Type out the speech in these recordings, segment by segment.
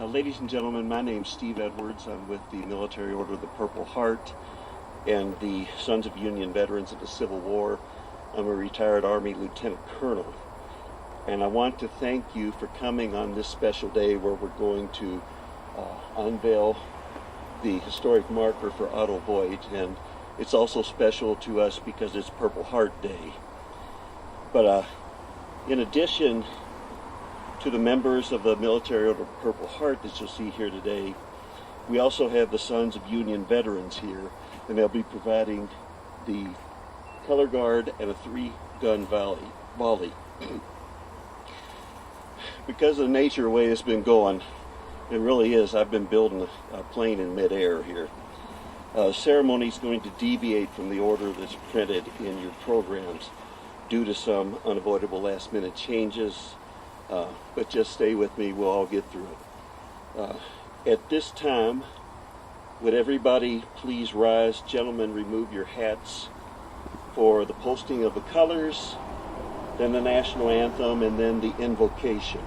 Ladies and gentlemen, my name's Steve Edwards. I'm with the Military Order of the Purple Heart and the Sons of Union Veterans of the Civil War. I'm a retired Army Lieutenant Colonel. And I want to thank you for coming on this special day where we're going to unveil the historic marker for Otto Voit. And it's also special to us because it's Purple Heart Day. But in addition to the members of the Military Order of Purple Heart that you'll see here today, we also have the Sons of Union Veterans here, and they'll be providing the color guard and a 3-gun volley. Because of the nature of the way it's been going, it really is. I've been building a plane in midair here. Ceremony is going to deviate from the order that's printed in your programs due to some unavoidable last-minute changes. But just stay with me, we'll all get through it. At this time, would everybody please rise? Gentlemen, remove your hats for the posting of the colors, then the national anthem, and then the invocation.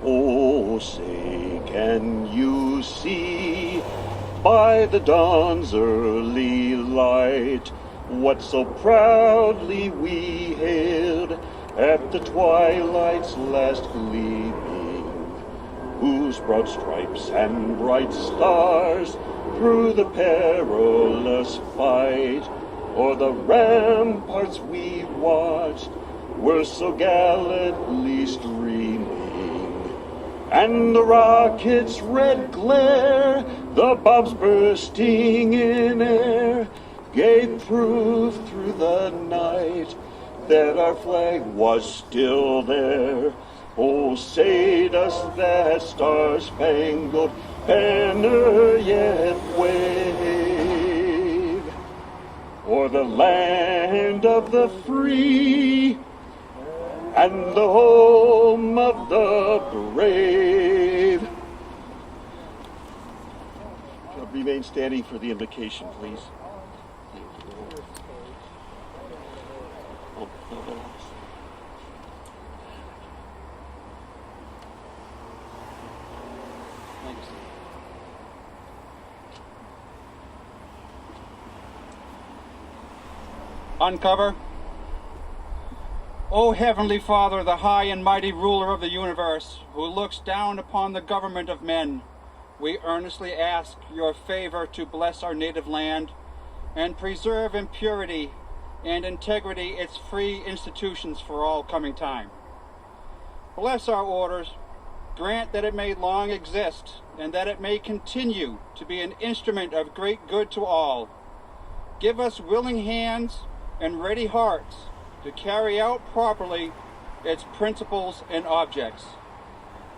Oh, say, can you see by the dawn's early light what so proudly we hailed at the twilight's last gleaming, whose broad stripes and bright stars through the perilous fight o'er the ramparts we watched were so gallantly streaming, and the rocket's red glare, the bombs bursting in air, gave proof through the night that our flag was still there. Oh, say does that star-spangled banner yet wave o'er the land of the free and the home of the brave. Remain standing for the invocation, please. Thanks. Uncover. O Heavenly Father, the high and mighty ruler of the universe, who looks down upon the government of men, we earnestly ask your favor to bless our native land and preserve in purity and integrity its free institutions for all coming time. Bless our orders, grant that it may long exist, and that it may continue to be an instrument of great good to all. Give us willing hands and ready hearts to carry out properly its principles and objects.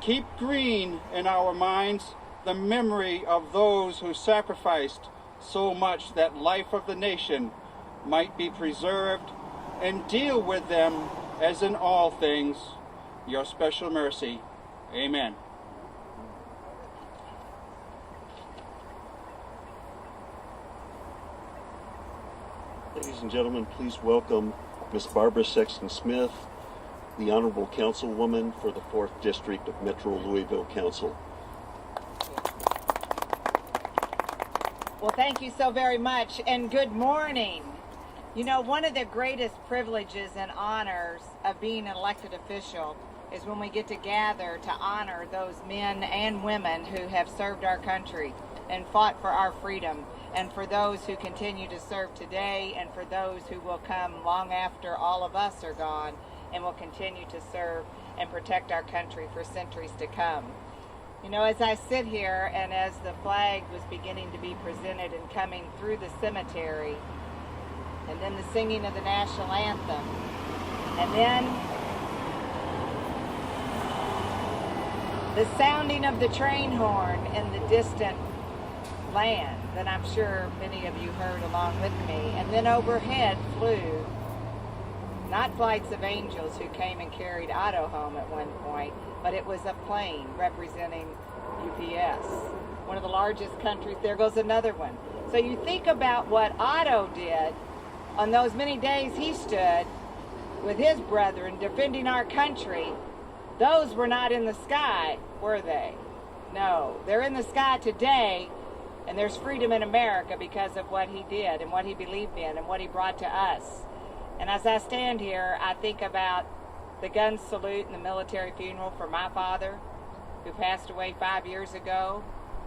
Keep green in our minds the memory of those who sacrificed so much that life of the nation might be preserved, and deal with them as in all things your special mercy. Amen. Ladies and gentlemen, please welcome Miss Barbara Sexton Smith, the Honorable Councilwoman for the 4th District of Metro Louisville Council. Well, thank you so very much, and good morning. You know, one of the greatest privileges and honors of being an elected official is when we get to gather to honor those men and women who have served our country and fought for our freedom, and for those who continue to serve today, and for those who will come long after all of us are gone and will continue to serve and protect our country for centuries to come. You know, as I sit here and as the flag was beginning to be presented and coming through the cemetery, and then the singing of the national anthem, and then the sounding of the train horn in the distant land that I'm sure many of you heard along with me, and then overhead flew not flights of angels who came and carried Otto home at one point, but it was a plane representing UPS, one of the largest countries. There goes another one. So you think about what Otto did on those many days he stood with his brethren defending our country. Those were not in the sky, were they? No, they're in the sky today, and there's freedom in America because of what he did and what he believed in and what he brought to us. And as I stand here, I think about the gun salute and the military funeral for my father, who passed away 5 years ago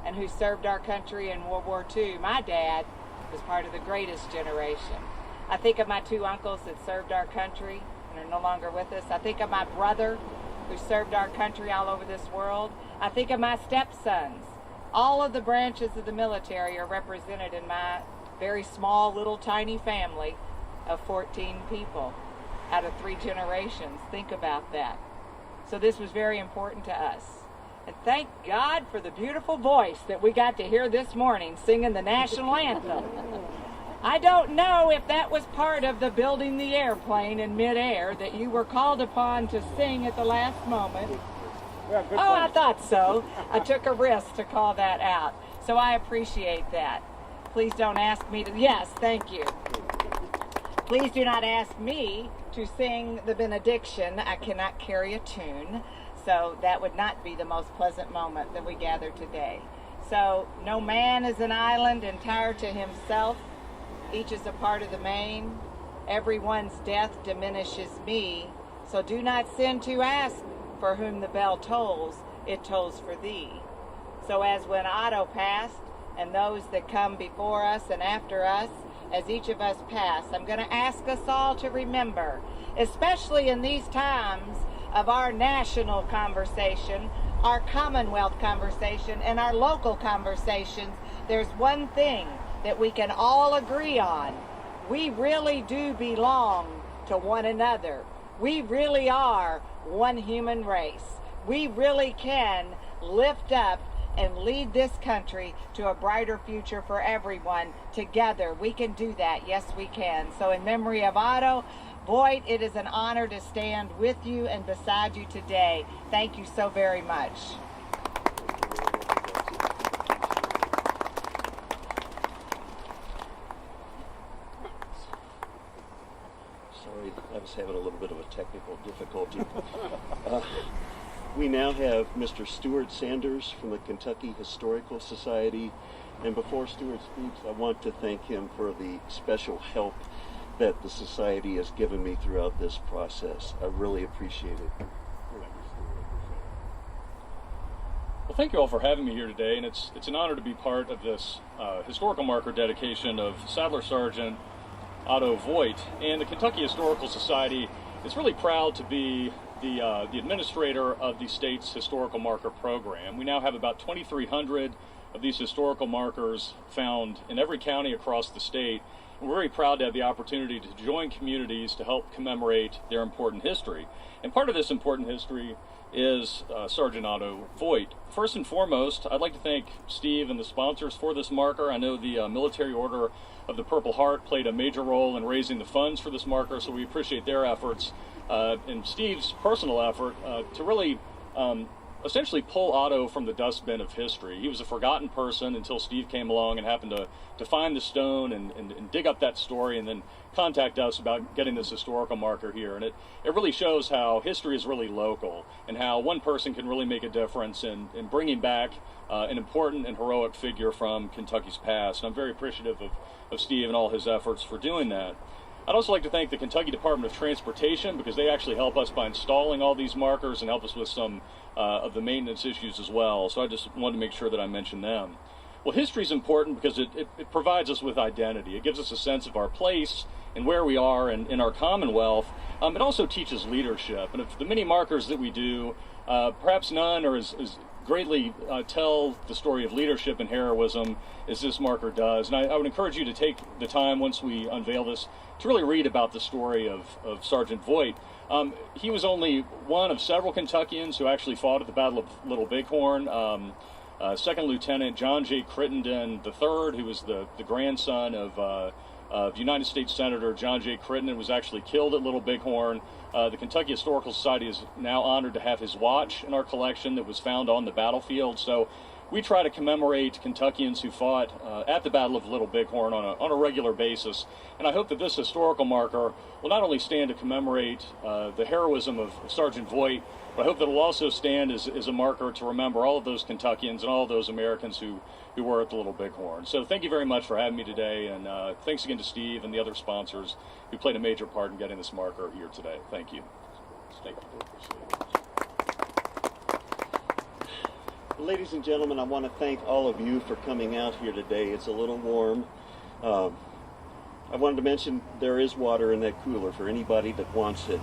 and who served our country in World War II. My dad was part of the greatest generation. I think of my 2 uncles that served our country and are no longer with us. I think of my brother who served our country all over this world. I think of my stepsons. All of the branches of the military are represented in my very small, little, tiny family of 14 people out of 3 generations. Think about that. So this was very important to us. And thank God for the beautiful voice that we got to hear this morning singing the national anthem. I don't know if that was part of the building the airplane in midair that you were called upon to sing at the last moment. Oh, I thought so. I took a risk to call that out. So I appreciate that. Please don't ask me to... Yes, thank you. Please do not ask me to sing the benediction. I cannot carry a tune, so that would not be the most pleasant moment that we gather today. So, no man is an island entire to himself. Each is a part of the main. Everyone's death diminishes me. So do not sin to ask for whom the bell tolls, it tolls for thee. So as when Otto passed, and those that come before us and after us, as each of us pass, I'm going to ask us all to remember, especially in these times of our national conversation, our Commonwealth conversation, and our local conversations, there's one thing that we can all agree on. We really do belong to one another. We really are one human race. We really can lift up and lead this country to a brighter future for everyone. Together, we can do that. Yes, we can. So in memory of Otto, Voit, it is an honor to stand with you and beside you today. Thank you so very much. Sorry, I was having a little bit of a technical difficulty. We now have Mr. Stuart Sanders from the Kentucky Historical Society. And before Stuart speaks, I want to thank him for the special help that the Society has given me throughout this process. I really appreciate it. Well, thank you all for having me here today, and it's an honor to be part of this historical marker dedication of Saddler Sergeant Otto Voit, and the Kentucky Historical Society is really proud to be the administrator of the state's historical marker program. We now have about 2,300 of these historical markers found in every county across the state. And we're very proud to have the opportunity to join communities to help commemorate their important history. And part of this important history is Sergeant Otto Voit. First and foremost, I'd like to thank Steve and the sponsors for this marker. I know the Military Order of the Purple Heart played a major role in raising the funds for this marker, so we appreciate their efforts and Steve's personal effort to really essentially pull Otto from the dustbin of history. He was a forgotten person until Steve came along and happened to find the stone and dig up that story and then contact us about getting this historical marker here. And it really shows how history is really local and how one person can really make a difference in bringing back an important and heroic figure from Kentucky's past. And I'm very appreciative of Steve and all his efforts for doing that. I'd also like to thank the Kentucky Department of Transportation because they actually help us by installing all these markers and help us with some of the maintenance issues as well. So I just wanted to make sure that I mentioned them. Well, history is important because it provides us with identity. It gives us a sense of our place and where we are in our Commonwealth. It also teaches leadership. And of the many markers that we do, perhaps none are as greatly tell the story of leadership and heroism as this marker does. And I would encourage you to take the time once we unveil this to really read about the story of Sergeant Voit. He was only one of several Kentuckians who actually fought at the Battle of Little Bighorn. Second Lieutenant John J. Crittenden III, who was the grandson of United States Senator John J. Crittenden, was actually killed at Little Bighorn. The Kentucky Historical Society is now honored to have his watch in our collection that was found on the battlefield. So we try to commemorate Kentuckians who fought at the Battle of Little Bighorn on a regular basis. And I hope that this historical marker will not only stand to commemorate the heroism of Sergeant Voit, but I hope that it will also stand as a marker to remember all of those Kentuckians and all of those Americans who were at the Little Bighorn. So thank you very much for having me today, and thanks again to Steve and the other sponsors who played a major part in getting this marker here today. Thank you. Thank you. Ladies and gentlemen, I want to thank all of you for coming out here today. It's a little warm. I wanted to mention there is water in that cooler for anybody that wants it.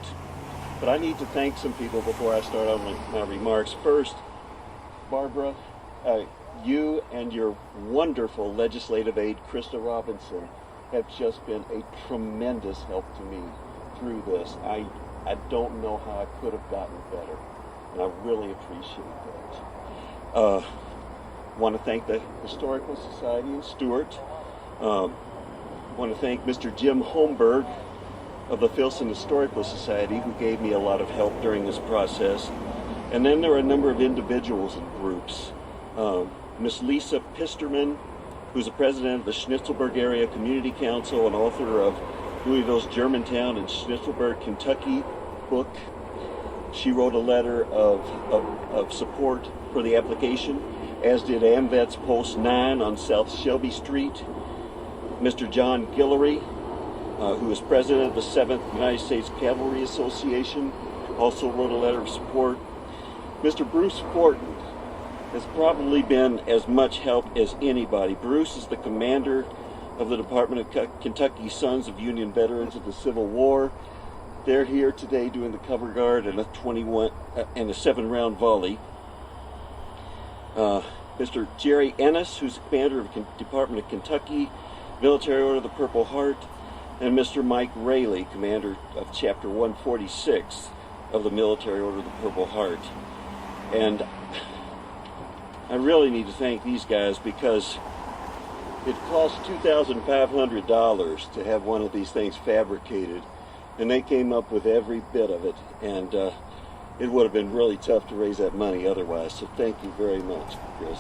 But I need to thank some people before I start on my remarks. First, Barbara, you and your wonderful legislative aide, Krista Robinson, have just been a tremendous help to me through this. I don't know how I could have gotten better, and I really appreciate that. I want to thank the Historical Society in Stuart. I want to thank Mr. Jim Holmberg of the Filson Historical Society, who gave me a lot of help during this process. And then there are a number of individuals and groups. Miss Lisa Pisterman, who's the president of the Schnitzelburg Area Community Council and author of Louisville's Germantown and Schnitzelburg, Kentucky book. She wrote a letter of support for the application, as did AMVET's Post 9 on South Shelby Street. Mr. John Guillory, who is president of the 7th United States Cavalry Association, also wrote a letter of support. Mr. Bruce Fortin has probably been as much help as anybody. Bruce is the commander of the Department of Kentucky Sons of Union Veterans of the Civil War. They're here today doing the cover guard and a 7-round volley. Mr. Jerry Ennis, who's the commander of the Department of Kentucky Military Order of the Purple Heart, and Mr. Mike Rayleigh, commander of Chapter 146 of the Military Order of the Purple Heart. And I really need to thank these guys because it cost $2,500 to have one of these things fabricated, and they came up with every bit of it, and it would have been really tough to raise that money otherwise, so thank you very much, Chris.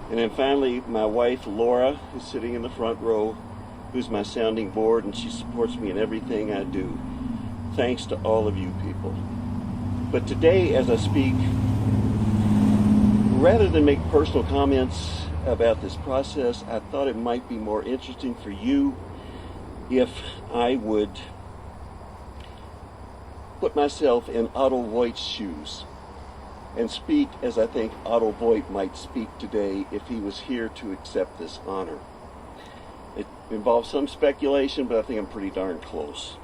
And then finally, my wife, Laura, is sitting in the front row, who's my sounding board, and she supports me in everything I do. Thanks to all of you people. But today, as I speak, rather than make personal comments about this process, I thought it might be more interesting for you if I would put myself in Otto Voigt's shoes and speak as I think Otto Voit might speak today if he was here to accept this honor. It involves some speculation, but I think I'm pretty darn close.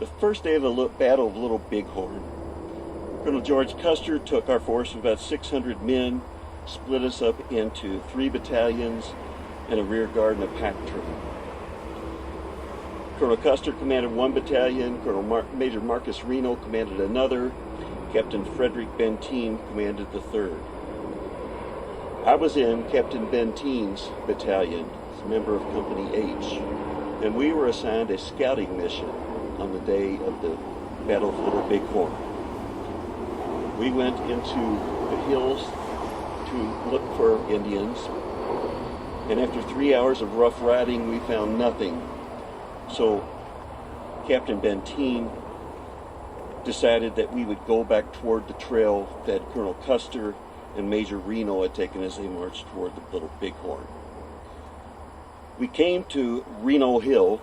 The first day of the Battle of Little Bighorn, Colonel George Custer took our force of about 600 men, split us up into 3 battalions and a rear guard and a pack train. Colonel Custer commanded 1 battalion, Major Marcus Reno commanded another, Captain Frederick Benteen commanded the 3rd. I was in Captain Benteen's battalion, as a member of Company H, and we were assigned a scouting mission on the day of the Battle of Little Bighorn. We went into the hills to look for Indians, and after 3 hours of rough riding, we found nothing. So Captain Benteen decided that we would go back toward the trail that Colonel Custer and Major Reno had taken as they marched toward the Little Bighorn. We came to Reno Hill,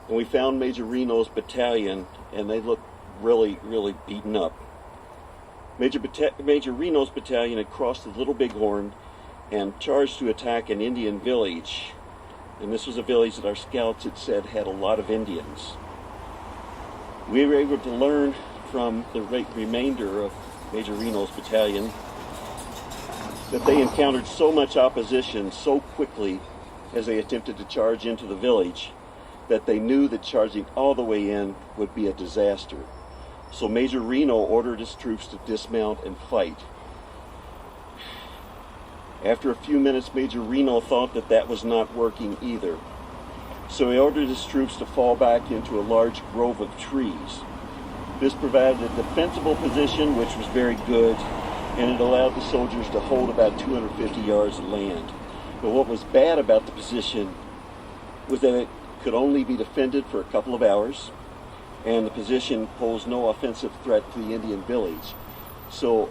and we found Major Reno's battalion, and they looked really, really beaten up. Major Reno's battalion had crossed the Little Bighorn and charged to attack an Indian village. And this was a village that our scouts had said had a lot of Indians. We were able to learn from the remainder of Major Reno's battalion that they encountered so much opposition so quickly as they attempted to charge into the village that they knew that charging all the way in would be a disaster. So Major Reno ordered his troops to dismount and fight. After a few minutes, Major Reno thought that that was not working either. So he ordered his troops to fall back into a large grove of trees. This provided a defensible position, which was very good, and it allowed the soldiers to hold about 250 yards of land. But what was bad about the position was that it could only be defended for a couple of hours, and the position posed no offensive threat to the Indian village. So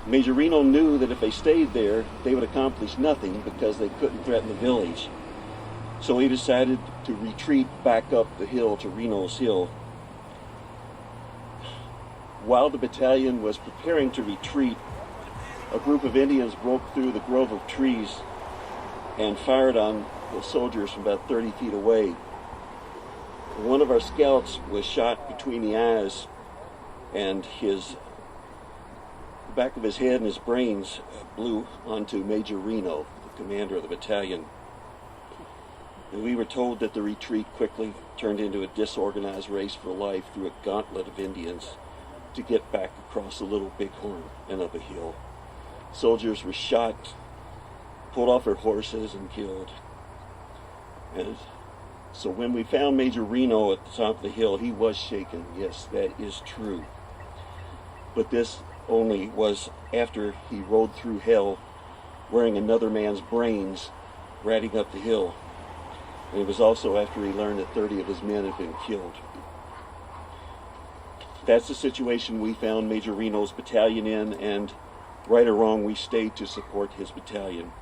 Major Reno knew that if they stayed there, they would accomplish nothing because they couldn't threaten the village. So he decided to retreat back up the hill to Reno's Hill. While the battalion was preparing to retreat, a group of Indians broke through the grove of trees and fired on the soldiers from about 30 feet away. One of our scouts was shot between the eyes, and the back of his head and his brains blew onto Major Reno, the commander of the battalion. And we were told that the retreat quickly turned into a disorganized race for life through a gauntlet of Indians to get back across the Little Bighorn and up a hill. Soldiers were shot, pulled off their horses, and killed. And so when we found Major Reno at the top of the hill, he was shaken. Yes, that is true. But this only was after he rode through hell wearing another man's brains, riding up the hill. And it was also after he learned that 30 of his men had been killed. That's the situation we found Major Reno's battalion in, and right or wrong, we stayed to support his battalion.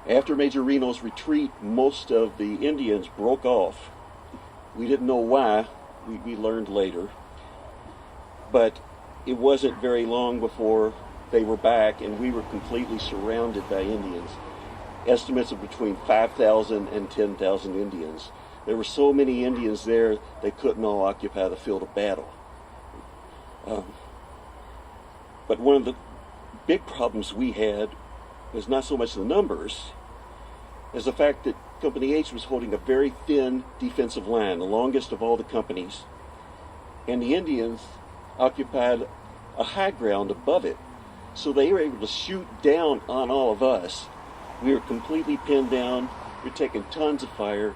After Major Reno's retreat, most of the Indians broke off. We didn't know why. We learned later. But it wasn't very long before they were back, and we were completely surrounded by Indians. Estimates of between 5,000 and 10,000 Indians. There were so many Indians there, they couldn't all occupy the field of battle. But one of the big problems we had was not so much the numbers as the fact that Company H was holding a very thin defensive line, the longest of all the companies, and the Indians occupied a high ground above it. So they were able to shoot down on all of us. We were completely pinned down, we were taking tons of fire,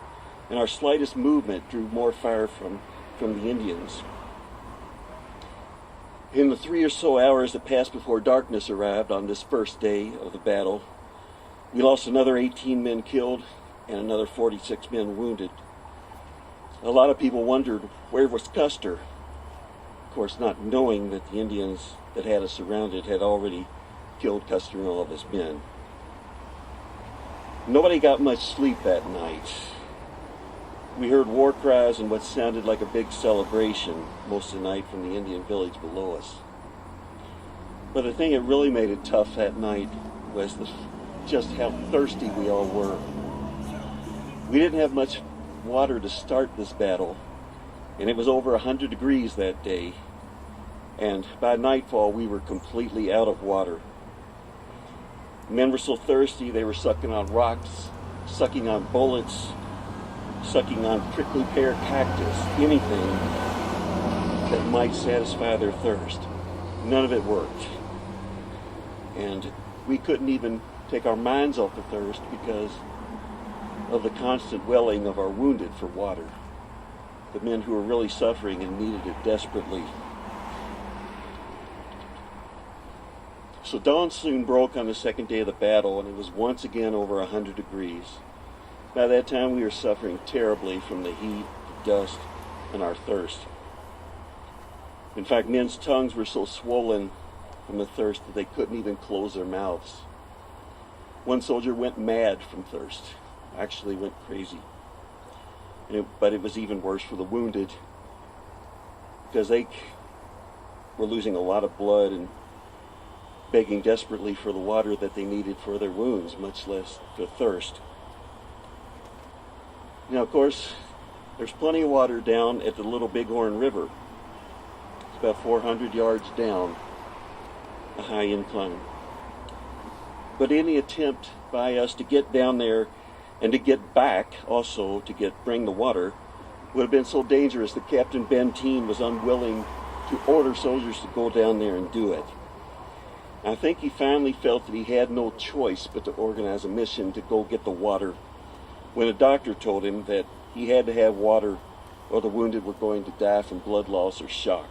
and our slightest movement drew more fire from the Indians. In the 3 or so hours that passed before darkness arrived on this first day of the battle, we lost another 18 men killed and another 46 men wounded. A lot of people wondered, where was Custer? Of course, not knowing that the Indians that had us surrounded had already killed Custer and all of his men. Nobody got much sleep that night. We heard war cries and what sounded like a big celebration most of the night from the Indian village below us. But the thing that really made it tough that night was the just how thirsty we all were. We didn't have much water to start this battle, and it was over 100 degrees that day, and by nightfall we were completely out of water. Men were so thirsty they were sucking on rocks, sucking on bullets, sucking on prickly pear cactus, anything that might satisfy their thirst. None of it worked. And we couldn't even take our minds off the thirst because of the constant welling of our wounded for water. The men who were really suffering and needed it desperately. So dawn soon broke on the second day of the battle, and it was once again over 100 degrees. By that time we were suffering terribly from the heat, the dust, and our thirst. In fact, men's tongues were so swollen from the thirst that they couldn't even close their mouths. One soldier went mad from thirst, actually went crazy. But it was even worse for the wounded because they were losing a lot of blood and begging desperately for the water that they needed for their wounds, much less for thirst. Now, of course, there's plenty of water down at the Little Bighorn River. It's about 400 yards down, a high incline. But any attempt by us to get down there and to get back, also to bring the water, would have been so dangerous that Captain Benteen was unwilling to order soldiers to go down there and do it. I think he finally felt that he had no choice but to organize a mission to go get the water when a doctor told him that he had to have water or the wounded were going to die from blood loss or shock.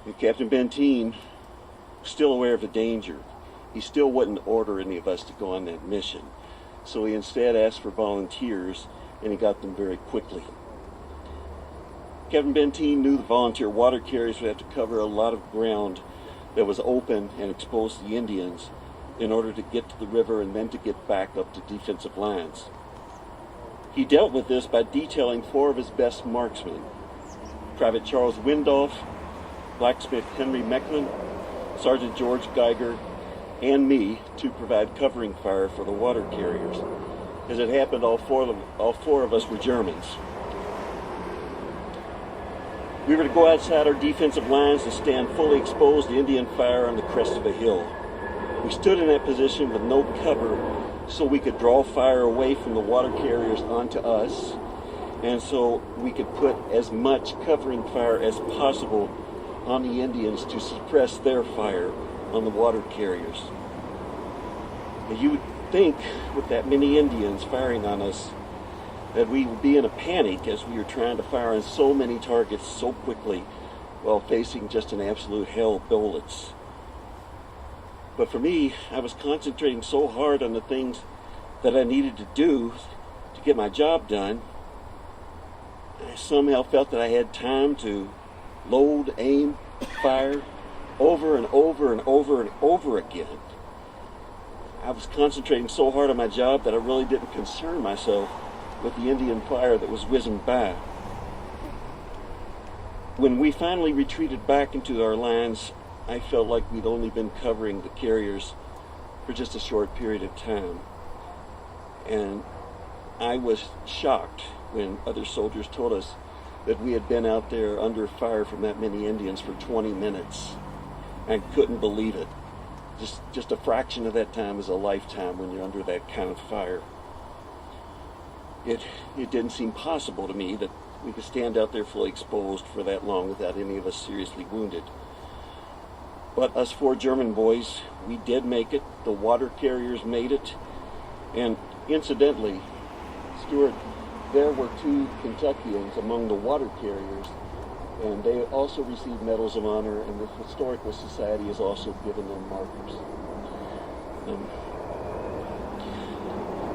And Captain Benteen was still aware of the danger. He still wouldn't order any of us to go on that mission. So he instead asked for volunteers, and he got them very quickly. Captain Benteen knew the volunteer water carriers would have to cover a lot of ground that was open and exposed to the Indians in order to get to the river and then to get back up to defensive lines. He dealt with this by detailing 4 of his best marksmen, Private Charles Windolph, Blacksmith Henry Mecklin, Sergeant George Geiger, and me to provide covering fire for the water carriers. As it happened, all four of us were Germans. We were to go outside our defensive lines to stand fully exposed to Indian fire on the crest of a hill. We stood in that position with no cover so we could draw fire away from the water carriers onto us, and so we could put as much covering fire as possible on the Indians to suppress their fire on the water carriers. And you would think, with that many Indians firing on us, that we would be in a panic as we were trying to fire on so many targets so quickly while facing just an absolute hell of bullets. But for me, I was concentrating so hard on the things that I needed to do to get my job done, I somehow felt that I had time to load, aim, fire over and over and over and over again. I was concentrating so hard on my job that I really didn't concern myself with the Indian fire that was whizzing by. When we finally retreated back into our lines, I felt like we'd only been covering the carriers for just a short period of time. And I was shocked when other soldiers told us that we had been out there under fire from that many Indians for 20 minutes. I couldn't believe it. Just a fraction of that time is a lifetime when you're under that kind of fire. It didn't seem possible to me that we could stand out there fully exposed for that long without any of us seriously wounded. But us 4 German boys, we did make it. The water carriers made it. And incidentally, Stuart, there were 2 Kentuckians among the water carriers, and they also received medals of honor, and the Historical Society has also given them markers.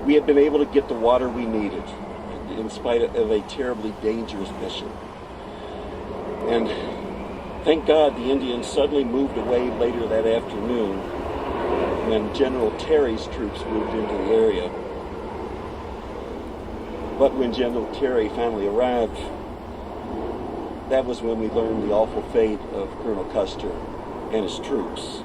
We had been able to get the water we needed in spite of a terribly dangerous mission. And thank God the Indians suddenly moved away later that afternoon when General Terry's troops moved into the area. But when General Terry finally arrived, that was when we learned the awful fate of Colonel Custer and his troops.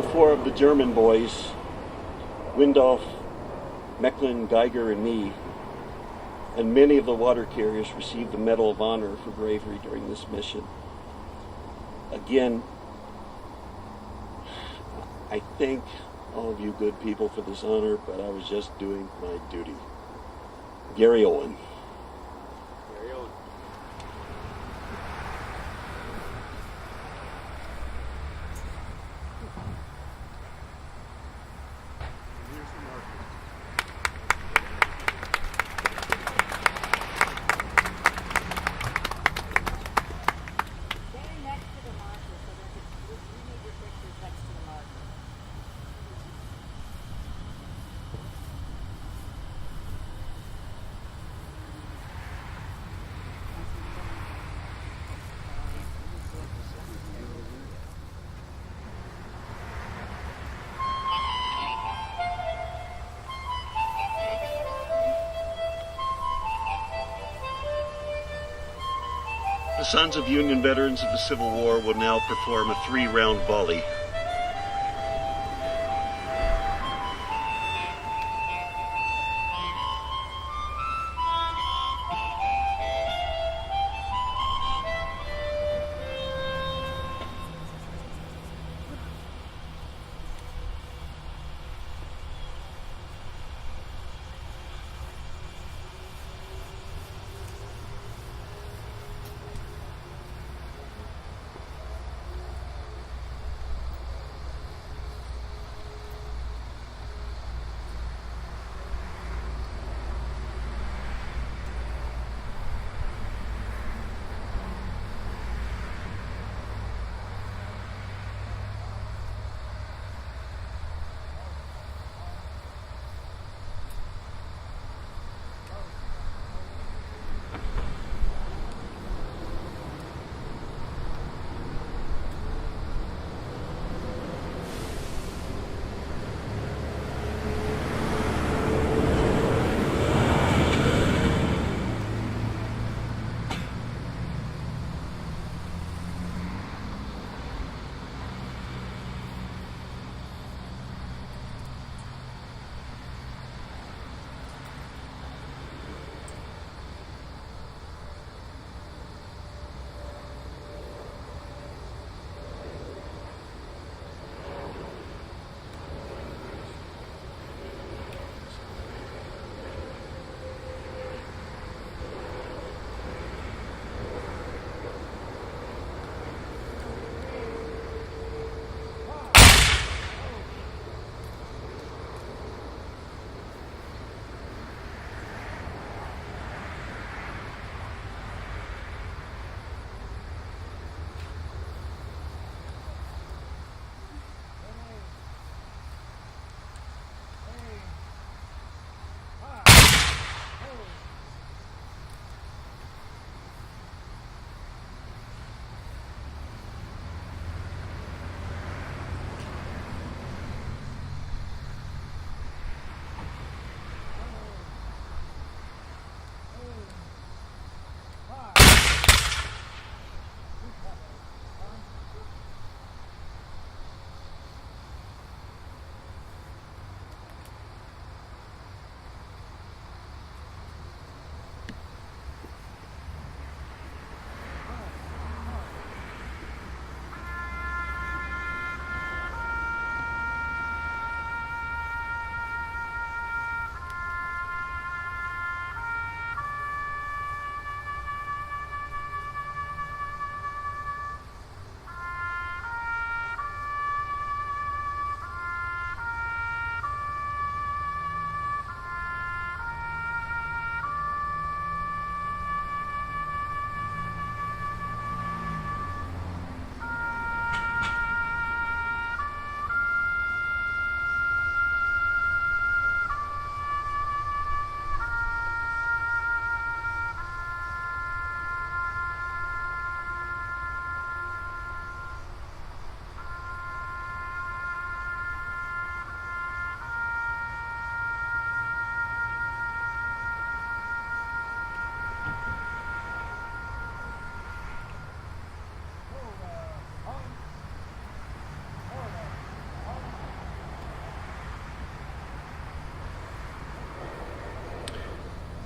Now 4 of the German boys, Windolf, Mecklin, Geiger, and me, and many of the water carriers received the Medal of Honor for bravery during this mission. Again, I thank all of you good people for this honor, but I was just doing my duty. Gary Owen. Gary Owen. Stand next to the marker so that you need your pictures next to the marker. The sons of Union veterans of the Civil War will now perform a 3-round volley.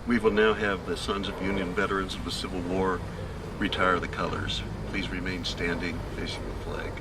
We will now have the Sons of Union Veterans of the Civil War retire the colors. Please remain standing, facing the flag.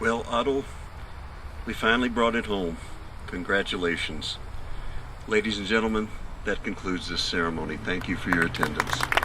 Well, Otto, we finally brought it home. Congratulations. Ladies and gentlemen, that concludes this ceremony. Thank you for your attendance.